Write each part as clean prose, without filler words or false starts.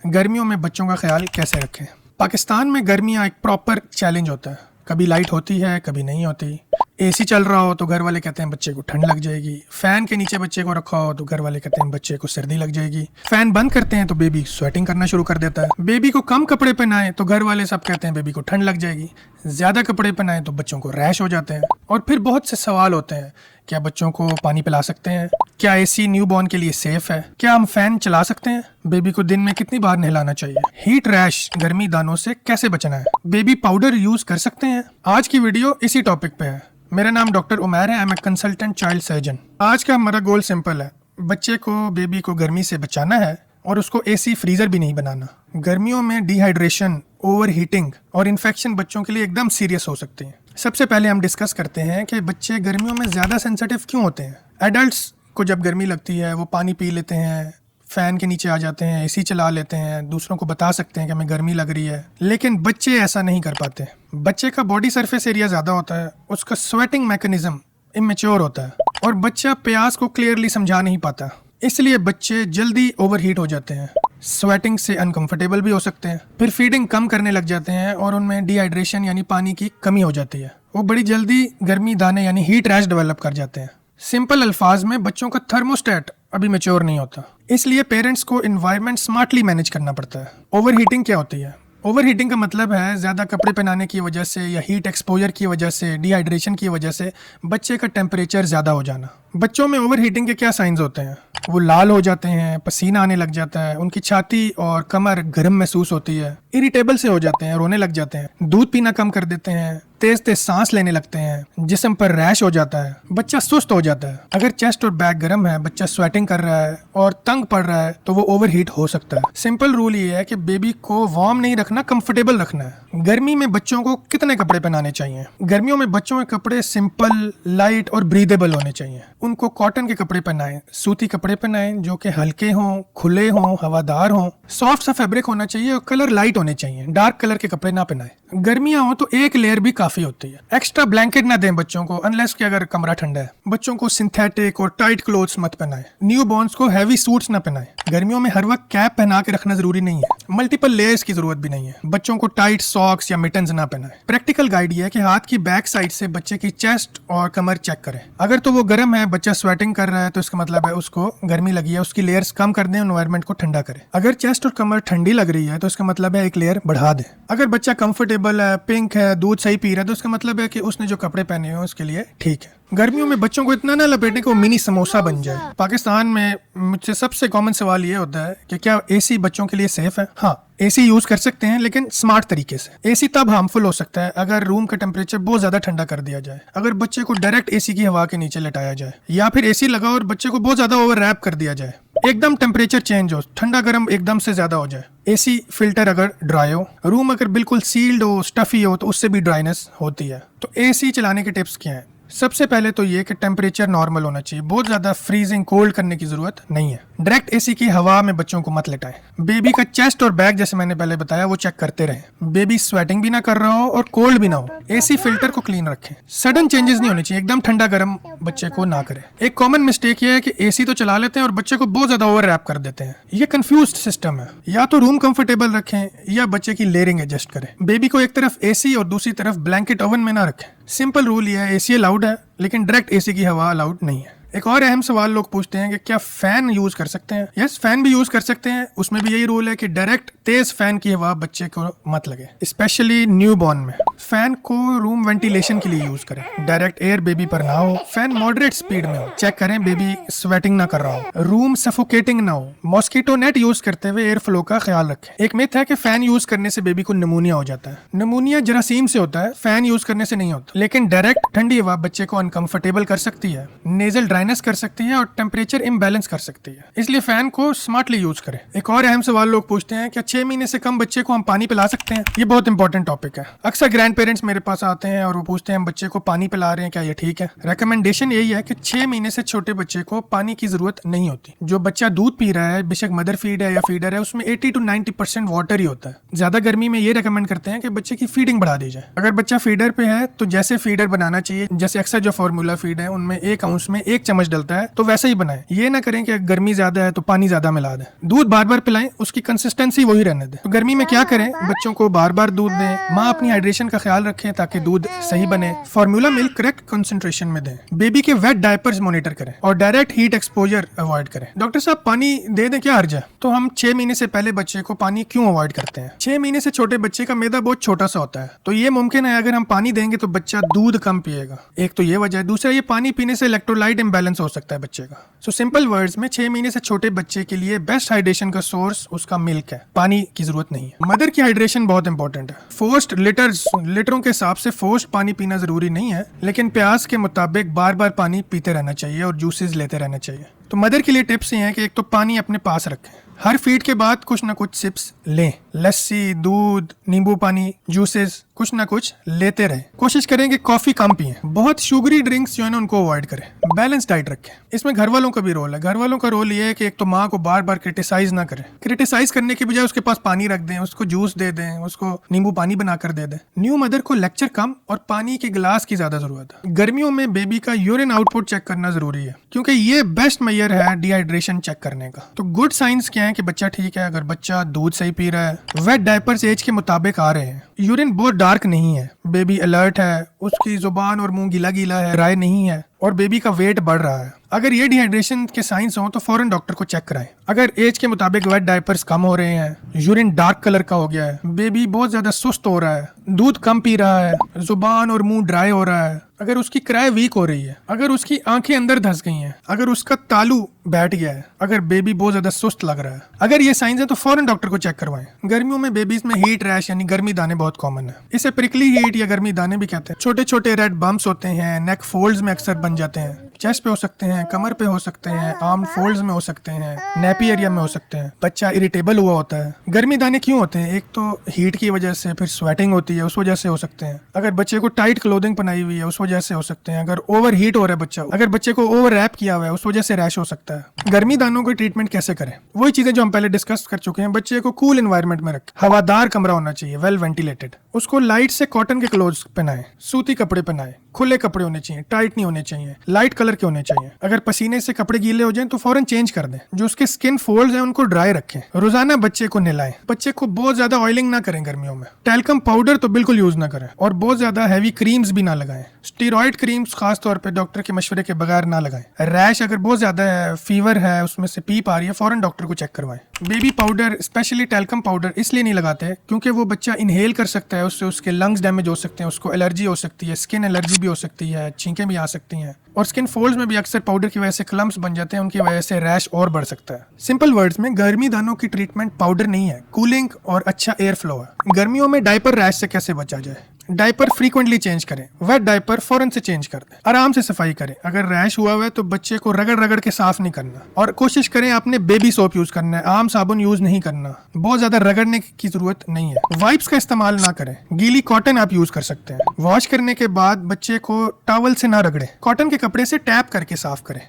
गर्मियों में बच्चों का ख्याल कैसे रखें। पाकिस्तान में गर्मियाँ एक प्रॉपर चैलेंज होता है। कभी लाइट होती है, कभी नहीं होती। एसी चल रहा हो तो घर वाले कहते हैं बच्चे को ठंड लग जाएगी। फैन के नीचे बच्चे को रखा हो तो घर वाले कहते हैं बच्चे को सर्दी लग जाएगी। फैन बंद करते हैं तो बेबी स्वेटिंग करना शुरू कर देता है। बेबी को कम कपड़े पहनाएं तो घर वाले सब कहते हैं बेबी को ठंड लग जाएगी। ज्यादा कपड़े पहनाएं तो बच्चों को रैश हो जाते हैं। और फिर बहुत से सवाल होते हैं, क्या बच्चों को पानी पिला सकते हैं? क्या एसी न्यूबॉर्न के लिए सेफ है? क्या हम फैन चला सकते हैं? बेबी को दिन में कितनी बार नहलाना चाहिए? हीट रैश गर्मी दानों से कैसे बचना है? बेबी पाउडर यूज कर सकते हैं? आज की वीडियो इसी टॉपिक पे है। मेरा नाम डॉक्टर उमैर है। I am a consultant child surgeon. आज का हमारा गोल सिंपल है, बच्चे को बेबी को गर्मी से बचाना है और उसको एसी फ्रीजर भी नहीं बनाना। गर्मियों में डिहाइड्रेशन, ओवर हीटिंग और इन्फेक्शन बच्चों के लिए एकदम सीरियस हो सकते हैं। सबसे पहले हम डिस्कस करते हैं कि बच्चे गर्मियों में ज़्यादा सेंसिटिव क्यों होते हैं। एडल्ट्स को जब गर्मी लगती है वो पानी पी लेते हैं, फैन के नीचे आ जाते हैं, एसी चला लेते हैं, दूसरों को बता सकते हैं कि हमें गर्मी लग रही है। लेकिन बच्चे ऐसा नहीं कर पाते। बच्चे का बॉडी सरफेस एरिया ज़्यादा होता है, उसका स्वेटिंग मैकेनिज्म इमेच्योर होता है और बच्चा प्यास को क्लियरली समझा नहीं पाता। इसलिए बच्चे जल्दी ओवरहीट हो जाते हैं, स्वेटिंग से अनकंफर्टेबल भी हो सकते हैं, फिर फीडिंग कम करने लग जाते हैं और उनमें डिहाइड्रेशन यानी पानी की कमी हो जाती है। वो बड़ी जल्दी गर्मी दाने यानी हीट रैश डेवलप कर जाते हैं। सिंपल अल्फाज में बच्चों का थर्मोस्टेट अभी मैच्योर नहीं होता, इसलिए पेरेंट्स को एनवायरनमेंट स्मार्टली मैनेज करना पड़ता है। ओवरहीटिंग क्या होती है? ओवरहीटिंग का मतलब है ज़्यादा कपड़े पहनाने की वजह से या हीट एक्सपोजर की वजह से, डिहाइड्रेशन की वजह से बच्चे का टेम्परेचर ज़्यादा हो जाना। बच्चों में ओवरहीटिंग के क्या साइंस होते हैं? वो लाल हो जाते हैं, पसीना आने लग जाता है, उनकी छाती और कमर गर्म महसूस होती है, इरिटेबल से हो जाते हैं, रोने लग जाते हैं, दूध पीना कम कर देते हैं, तेज तेज सांस लेने लगते हैं, जिस्म पर रैश हो जाता है, बच्चा सुस्त हो जाता है। अगर चेस्ट और बैक गर्म है, बच्चा स्वेटिंग कर रहा है और तंग पड़ रहा है तो वो ओवरहीट हो सकता है। सिंपल रूल ये है कि बेबी को वार्म नहीं रखना, कंफर्टेबल रखना है। गर्मी में बच्चों को कितने कपड़े पहनाने चाहिए? गर्मियों में बच्चों के कपड़े सिंपल, लाइट और ब्रीदेबल होने चाहिए। उनको कॉटन के कपड़े पहनाएं, सूती कपड़े पहनाएं जो कि हल्के हों, खुले हों, हवादार हों। सॉफ्ट सा फैब्रिक होना चाहिए और कलर लाइट होने चाहिए। डार्क कलर के कपड़े ना पहनाएं। गर्मियां हो तो एक लेयर भी काफी होती है। एक्स्ट्रा ब्लैंकेट ना दें बच्चों को, अनलेस कि अगर कमरा ठंडा है। बच्चों को सिंथेटिक और टाइट क्लोथ्स मत पहनाएं। न्यू बॉर्न्स को हैवी सूट्स ना पहनाएं। गर्मियों में हर वक्त कैप पहना के रखना जरूरी नहीं है। मल्टीपल लेयर्स की जरूरत भी नहीं है। बच्चों को टाइट सॉक्स या मिटन्स ना पहनाएं। प्रैक्टिकल गाइड ये है कि हाथ की बैक साइड से बच्चे की चेस्ट और कमर चेक करें। अगर तो वो गर्म है, बच्चा स्वेटिंग कर रहा है, तो इसका मतलब है उसको गर्मी लगी है, उसकी लेयर्स कम कर दें, एनवायरनमेंट को ठंडा करें। अगर चेस्ट और कमर ठंडी लग रही है तो इसका मतलब है एक लेयर बढ़ा दें। अगर बच्चा कंफर्टेबल है, पिंक है, दूध सही पी रहा है, तो इसका मतलब है कि उसने जो कपड़े पहने हुए उसके लिए ठीक है। गर्मियों में बच्चों को इतना ना लपेटें कि वो मिनी समोसा बन जाए। पाकिस्तान में मुझसे सबसे कॉमन सवाल ये होता है कि क्या एसी बच्चों के लिए सेफ है? हाँ, एसी यूज कर सकते हैं, लेकिन स्मार्ट तरीके से। एसी तब हार्मफुल हो सकता है अगर रूम का टेम्परेचर बहुत ज्यादा ठंडा कर दिया जाए, अगर बच्चे को डायरेक्ट एसी की हवा के नीचे लेटाया जाए, या फिर एसी लगा और बच्चे को बहुत ज्यादा ओवर रैप कर दिया जाए। एकदम टेम्परेचर चेंज हो, ठंडा गर्म एकदम से ज्यादा हो जाए। एसी फिल्टर अगर ड्राई हो, रूम अगर बिल्कुल सील्ड हो, स्टफी हो, तो उससे भी ड्राइनेस होती है। तो एसी चलाने के टिप्स क्या हैं? सबसे पहले तो ये कि टेम्परेचर नॉर्मल होना चाहिए, बहुत ज्यादा फ्रीजिंग कोल्ड करने की जरूरत नहीं है। डायरेक्ट एसी की हवा में बच्चों को मत लेटाएं। बेबी का चेस्ट और बैक, जैसे मैंने पहले बताया, वो चेक करते रहें। बेबी स्वेटिंग भी ना कर रहा हो और कोल्ड भी ना हो। एसी फिल्टर को क्लीन रखें। सडन चेंजेस नहीं होने चाहिए, एकदम ठंडा गर्म बच्चे को ना करें। एक कॉमन मिस्टेक ये है कि एसी तो चला लेते हैं और बच्चे को बहुत ज्यादा ओवर रैप कर देते हैं। ये कंफ्यूज्ड सिस्टम है। या तो रूम कंफर्टेबल रखें या बच्चे की लेयरिंग एडजस्ट करें। बेबी को एक तरफ एसी और दूसरी तरफ ब्लैंकेट ओवन में ना रखें। सिंपल रूल ये है, एसी अलाउड है लेकिन डायरेक्ट एसी की हवा अलाउड नहीं है। एक और अहम सवाल लोग पूछते हैं कि क्या फैन यूज कर सकते हैं? यस, फैन भी यूज कर सकते हैं। उसमें भी यही रूल है कि डायरेक्ट तेज फैन की हवा बच्चे को मत लगे, स्पेशली न्यू बॉर्न में। फैन को रूम वेंटिलेशन के लिए यूज करें, डायरेक्ट एयर बेबी पर ना हो। फैन मॉडरेट स्पीड में हो। चेक करें बेबी स्वेटिंग ना कर रहा हो, रूम सफोकेटिंग ना हो। मॉस्किटो नेट यूज करते हुए एयर फ्लो का ख्याल रखें। एक मिथ है कि फैन यूज करने से बेबी को निमोनिया हो जाता है। निमोनिया जरासीम से होता है, फैन यूज करने से नहीं होता। लेकिन डायरेक्ट ठंडी हवा बच्चे को अनकंफर्टेबल कर सकती है, नेजल ड्राइनेस कर सकती है और टेम्परेचर इम्बैलेंस कर सकती है। इसलिए फैन को स्मार्टली यूज करें। एक और अहम सवाल लोग पूछते हैं, क्या 6 महीने से कम बच्चे को हम पानी पिला सकते हैं? ये बहुत इंपॉर्टेंट टॉपिक है। अक्सर ग्रैंड पेरेंट्स मेरे पास आते हैं और वो पूछते हैं हम बच्चे को पानी पिला रहे हैं, क्या ये ठीक है? रिकमेंडेशन यही है कि 6 महीने से छोटे बच्चे को पानी की जरूरत नहीं होती। जो बच्चा दूध पी रहा है, बेशक मदर फीड है या फीडर है, उसमें 80 to 90% वाटर ही होता है। ज्यादा गर्मी में ये रिकमेंड करते हैं कि बच्चे की फीडिंग बढ़ा दी जाए। अगर बच्चा फीडर पे है तो जैसे फीडर बनाना चाहिए, जैसे अक्सर जो फॉर्मूला फीड है उनमें 1 आउंस में 1 चम्मच डलता है तो वैसा ही बनाएं। ये ना करें कि गर्मी ज्यादा है तो पानी ज्यादा मिला दें। दूध बार बार पिलाएं, उसकी कंसिस्टेंसी वही रहने दें। तो गर्मी में क्या करें, बच्चों को बार बार दूध दें। माँ अपनी हाइड्रेशन का ख्याल रखें ताकि दूध सही बने। फॉर्मूला मिल्क करेक्ट कंसंट्रेशन में दें। बेबी के वेट डायपर्स मॉनिटर करें और डायरेक्ट हीट एक्सपोजर अवॉइड करें। डॉक्टर साहब पानी दे दें क्या हर्ज है? तो हम 6 महीने से पहले बच्चे को पानी क्यों अवॉइड करते हैं? 6 महीने से छोटे बच्चे का मैदा बहुत छोटा सा होता है, तो ये मुमकिन है अगर हम पानी देंगे तो बच्चा दूध कम पिएगा। एक तो ये वजह है, दूसरा ये पानी पीने से इलेक्ट्रोलाइट इम्बैलेंस हो सकता है बच्चे का। सो सिंपल वर्ड्स में 6 महीने से छोटे बच्चे के लिए बेस्ट हाइड्रेशन का सोर्स उसका मिल्क है, पानी की जरूरत नहीं है। मदर की हाइड्रेशन बहुत इंपॉर्टेंट है। फोर्स्ड लीटरों के हिसाब से फोर्स्ड पानी पीना जरूरी नहीं है, लेकिन प्यास के मुताबिक बार बार पानी पीते रहना चाहिए और जूसेस लेते रहना चाहिए। तो मदर के लिए टिप्स ये हैं कि एक तो पानी अपने पास रखें, हर फीड के बाद कुछ ना कुछ सिप्स लें। लस्सी, दूध, नींबू पानी, जूसेस कुछ ना कुछ लेते रहें। कोशिश करें कि कॉफी कम पिएं। बहुत शुगरी ड्रिंक्स जो है ना उनको अवॉइड करें। बैलेंस डाइट रखें। इसमें घर वालों का भी रोल है। घर वालों का रोल ये है कि एक तो माँ को बार बार क्रिटिसाइज ना करें। क्रिटिसाइज करने के बजाय उसके पास पानी रख दें, उसको जूस दे दें, उसको नींबू पानी बनाकर दे दें। न्यू मदर को लेक्चर कम और पानी के गिलास की ज्यादा जरूरत है। गर्मियों में बेबी का यूरिन आउटपुट चेक करना जरूरी है, क्योंकि ये बेस्ट मेजर है डिहाइड्रेशन चेक करने का। तो गुड साइंस क्या है कि बच्चा ठीक है, अगर बच्चा दूध सही पी रहा है, वेट डायपर्स एज के मुताबिक आ रहे हैं, यूरिन बहुत डार्क नहीं है, बेबी अलर्ट है, उसकी जुबान और मुंह गीला गीला है, ड्राई नहीं है और बेबी का वेट बढ़ रहा है, अगर ये डिहाइड्रेशन के साइंस हो तो फौरन डॉक्टर को चेक कराएं। अगर एज के मुताबिक वेट डायपर्स कम हो रहे हैं, यूरिन डार्क कलर का हो गया है, बेबी बहुत ज्यादा सुस्त हो रहा है, दूध कम पी रहा है, जुबान और मुंह ड्राई हो रहा है, अगर उसकी क्राई वीक हो रही है, अगर उसकी आंखें अंदर धंस गई हैं, अगर उसका तालू बैठ गया है, अगर बेबी बहुत ज्यादा सुस्त लग रहा है, अगर ये साइंस है तो फौरन डॉक्टर को चेक करवाएं। गर्मियों में बेबीज में हीट रैश यानी गर्मी दाने बहुत कॉमन है। इसे प्रिकली हीट या गर्मी दाने भी कहते हैं। छोटे छोटे रेड बम्प्स होते हैं, नेक फोल्ड्स में अक्सर बन जाते हैं, चेस्ट पे हो सकते हैं, कमर पे हो सकते हैं, आर्म फोल्ड्स में हो सकते हैं, नेपी एरिया में हो सकते हैं। बच्चा इरिटेबल हुआ होता है। गर्मी दाने क्यों होते हैं? एक तो हीट की वजह से, फिर स्वेटिंग होती है उस वजह से हो सकते हैं। अगर बच्चे को टाइट क्लोथिंग पहनाई हुई है उस वजह से हो सकते हैं। अगर ओवर हीट हो रहा है बच्चा, अगर बच्चे को ओवर रैप किया हुआ है उस वजह से रैश हो सकता है। गर्मी दानों को ट्रीटमेंट कैसे करें? वही चीजें जो हम पहले डिस्कस कर चुके हैं। बच्चे को कूल एनवायरनमेंट में रखें, हवादार कमरा होना चाहिए, वेल वेंटिलेटेड। उसको लाइट से कॉटन के क्लोथ्स पहनाएं, सूती कपड़े पहनाएं, खुले कपड़े होने चाहिए, टाइट नहीं होने चाहिए, लाइट कलर के होने चाहिए। अगर पसीने से कपड़े गीले हो जाएं तो फौरन चेंज कर दें। जो उसके स्किन फोल्ड्स हैं उनको ड्राई रखें। रोजाना बच्चे को नहलाएं। बच्चे को बहुत ज्यादा ऑयलिंग ना करें गर्मियों में। टैल्कम पाउडर तो बिल्कुल यूज ना करें और बहुत ज्यादा हैवी क्रीम्स भी ना लगाएं। स्टीरॉयड क्रीम्स खास तौर पे डॉक्टर के मशवरे के बगैर ना लगाएं। रैश अगर बहुत ज्यादा है, फीवर है, उसमें से पीप आ रही है, फौरन डॉक्टर को चेक करवाएं। Baby powder, specially talcum powder इसलिए नहीं लगाते क्योंकि वो बच्चा इनहेल कर सकता है, उससे उसके लंग्स डैमेज हो सकते हैं, उसको एलर्जी हो सकती है, स्किन एलर्जी भी हो सकती है, छींकें भी आ सकती हैं और स्किन फोल्ड्स में भी अक्सर पाउडर की वजह से क्लम्प्स बन जाते हैं, उनकी वजह से रैश और बढ़ सकता है। सिंपल वर्ड्स में गर्मी दानों की ट्रीटमेंट पाउडर नहीं है, कूलिंग और अच्छा एयर फ्लो है। गर्मियों में डायपर रैश से कैसे बचा जाए? डायपर फ्रीक्वेंटली चेंज करें। वेट डायपर फौरन से चेंज कर दें। आराम से सफाई करें। अगर रैश हुआ है तो बच्चे को रगड़ रगड़ के साफ नहीं करना और कोशिश करें आपने बेबी सोप यूज करना है, आम साबुन यूज नहीं करना। बहुत ज्यादा रगड़ने की जरूरत नहीं है। वाइप्स का इस्तेमाल ना करें। गीली कॉटन आप यूज कर सकते हैं। वॉश करने के बाद बच्चे को टॉवल से ना रगड़े, कॉटन के कपड़े से टैप करके साफ करें,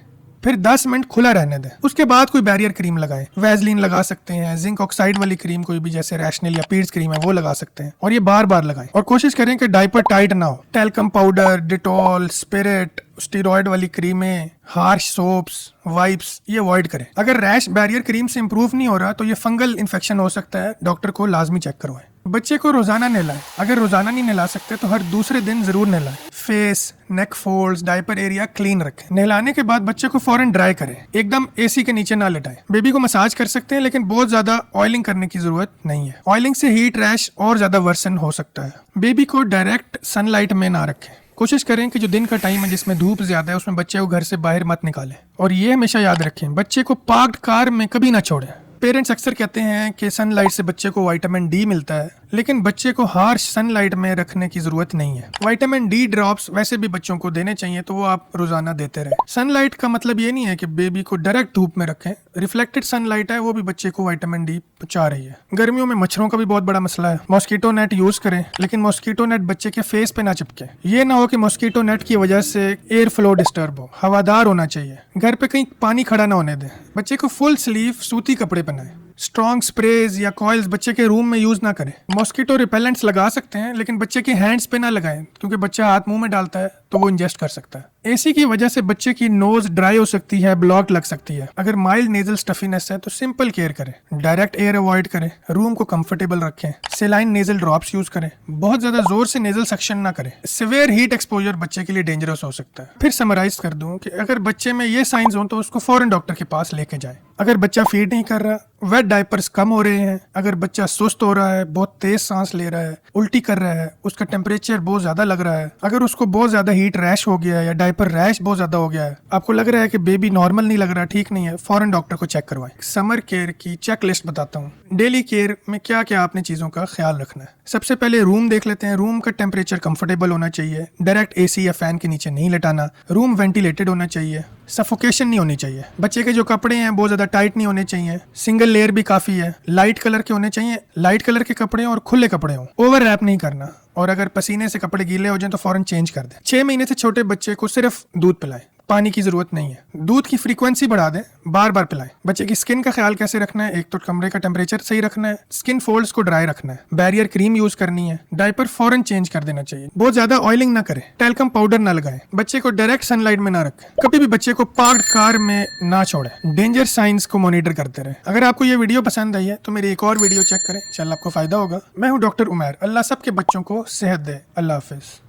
फिर 10 मिनट खुला रहने दें। उसके बाद कोई बैरियर क्रीम लगाएं। वैसलीन लगा सकते हैं, जिंक ऑक्साइड वाली क्रीम कोई भी जैसे रैशनल या पीड्स क्रीम है वो लगा सकते हैं और ये बार बार लगाएं और कोशिश करें कि डायपर टाइट ना हो। Talcum powder, Dettol, spirit, steroid वाली क्रीमें, हार्श सोप्स, वाइप्स ये अवॉइड करें। अगर रैश बैरियर क्रीम से इंप्रूव नहीं हो रहा तो ये फंगल इन्फेक्शन हो सकता है, डॉक्टर को लाजमी चेक करवाएं। बच्चे को रोजाना नहलाएं। अगर रोजाना नहीं नहला सकते तो हर दूसरे दिन जरूर नहलाएं। फेस, नेक फोल्ड्स, डायपर एरिया क्लीन रखें। नहलाने के बाद बच्चे को फौरन ड्राई करें। एकदम एसी के नीचे ना लेटाएं। बेबी को मसाज कर सकते हैं लेकिन बहुत ज्यादा ऑयलिंग करने की जरूरत नहीं है। ऑयलिंग से हीट रैश और ज्यादा वर्सन हो सकता है। बेबी को डायरेक्ट सनलाइट में ना रखें। कोशिश करें कि जो दिन का टाइम है जिसमें धूप ज्यादा है उसमें बच्चे को घर से बाहर मत निकालें और ये हमेशा याद रखें, बच्चे को पार्क्ड कार में कभी ना छोड़ें। पेरेंट्स अक्सर कहते हैं कि सनलाइट से बच्चे को विटामिन डी मिलता है, लेकिन बच्चे को हार्श सनलाइट में रखने की जरूरत नहीं है। विटामिन डी ड्रॉप्स वैसे भी बच्चों को देने चाहिए तो वो आप रोजाना देते रहे। सनलाइट का मतलब ये नहीं है कि बेबी को डायरेक्ट धूप में रखें। रिफ्लेक्टेड सनलाइट है वो भी बच्चे को विटामिन डी पहुंचा रही है। गर्मियों में मच्छरों का भी बहुत बड़ा मसला है। मॉस्किटो नेट यूज करें, लेकिन मॉस्किटो नेट बच्चे के फेस पे ना चिपके। ये ना हो कि मॉस्किटो नेट की वजह से एयर फ्लो डिस्टर्ब हो। हवादार होना चाहिए। घर पे कहीं पानी खड़ा ना होने दें। बच्चे को फुल स्लीव सूती कपड़े पहनाएं। स्ट्रॉन्ग स्प्रेज या कॉइल्स बच्चे के रूम में यूज ना करें। मॉस्किटो रिपेलेंट्स लगा सकते हैं लेकिन बच्चे के हैंड्स पे ना लगाएं क्योंकि बच्चा हाथ मुंह में डालता है तो वो इंजेस्ट कर सकता है। एसी की वजह से बच्चे की नोज ड्राई हो सकती है, ब्लॉक लग सकती है। अगर माइल्ड नेजल स्टफीनेस है तो सिंपल केयर करें, डायरेक्ट एयर अवॉइड करें, रूम को कंफर्टेबल रखें, सेलाइन नेजल ड्रॉप्स यूज करें, बहुत ज्यादा जोर से नेजल सक्शन ना करें। सिवियर हीट एक्सपोजर बच्चे के लिए डेंजरस हो सकता है। फिर समराइज कर दूं कि अगर बच्चे में ये साइंस हो तो उसको फौरन डॉक्टर के पास लेके जाए। अगर बच्चा फीड नहीं कर रहा, वेट डायपर्स कम हो रहे हैं, अगर बच्चा सुस्त हो रहा है, बहुत तेज सांस ले रहा है, उल्टी कर रहा है, उसका टेम्परेचर बहुत ज्यादा लग रहा है, अगर उसको बहुत ज्यादा हीट रैश हो गया है या डायपर रैश बहुत ज्यादा हो गया है, आपको लग रहा है कि बेबी नॉर्मल नहीं लग रहा, ठीक नहीं है, फौरन डॉक्टर को चेक करवाएं। समर केयर की चेक लिस्ट बताता हूँ। डेली केयर में क्या क्या आपने चीजों का ख्याल रखना है। सबसे पहले रूम देख लेते हैं। रूम का टेम्परेचर कंफर्टेबल होना चाहिए, डायरेक्ट एसी या फैन के नीचे नहीं लेटाना। रूम वेंटिलेटेड होना चाहिए, सफोकेशन नहीं होनी चाहिए। बच्चे के जो कपड़े हैं बहुत ज्यादा टाइट नहीं होने चाहिए, सिंगल लेयर भी काफी है। लाइट कलर के होने चाहिए, लाइट कलर के कपड़े और खुले कपड़े हों, ओवर रैप नहीं करना। और अगर पसीने से कपड़े गीले हो जाएं तो फौरन चेंज कर दें। 6 महीने से छोटे बच्चे को सिर्फ दूध पिलाएं, पानी की जरूरत नहीं है। दूध की फ्रीक्वेंसी बढ़ा दें, बार बार पिलाएं। बच्चे की स्किन का ख्याल कैसे रखना है? एक तो कमरे का टेम्परेचर सही रखना है, स्किन फोल्ड्स को ड्राई रखना है, बैरियर क्रीम यूज करनी है, डायपर फौरन चेंज कर देना चाहिए, बहुत ज्यादा ऑयलिंग ना करें, टैल्कम पाउडर ना लगाएं, बच्चे को डायरेक्ट सनलाइट में ना रखें, कभी भी बच्चे को पार्क्ड कार में ना छोड़ें, डेंजर साइंस को मॉनिटर करते रहें। अगर आपको ये वीडियो पसंद आई है तो मेरी एक और वीडियो चेक करें, इंशाल्लाह आपको फायदा होगा। मैं हूँ डॉक्टर उमैर। अल्लाह सबके बच्चों को सेहत दे। अल्लाह हाफिज।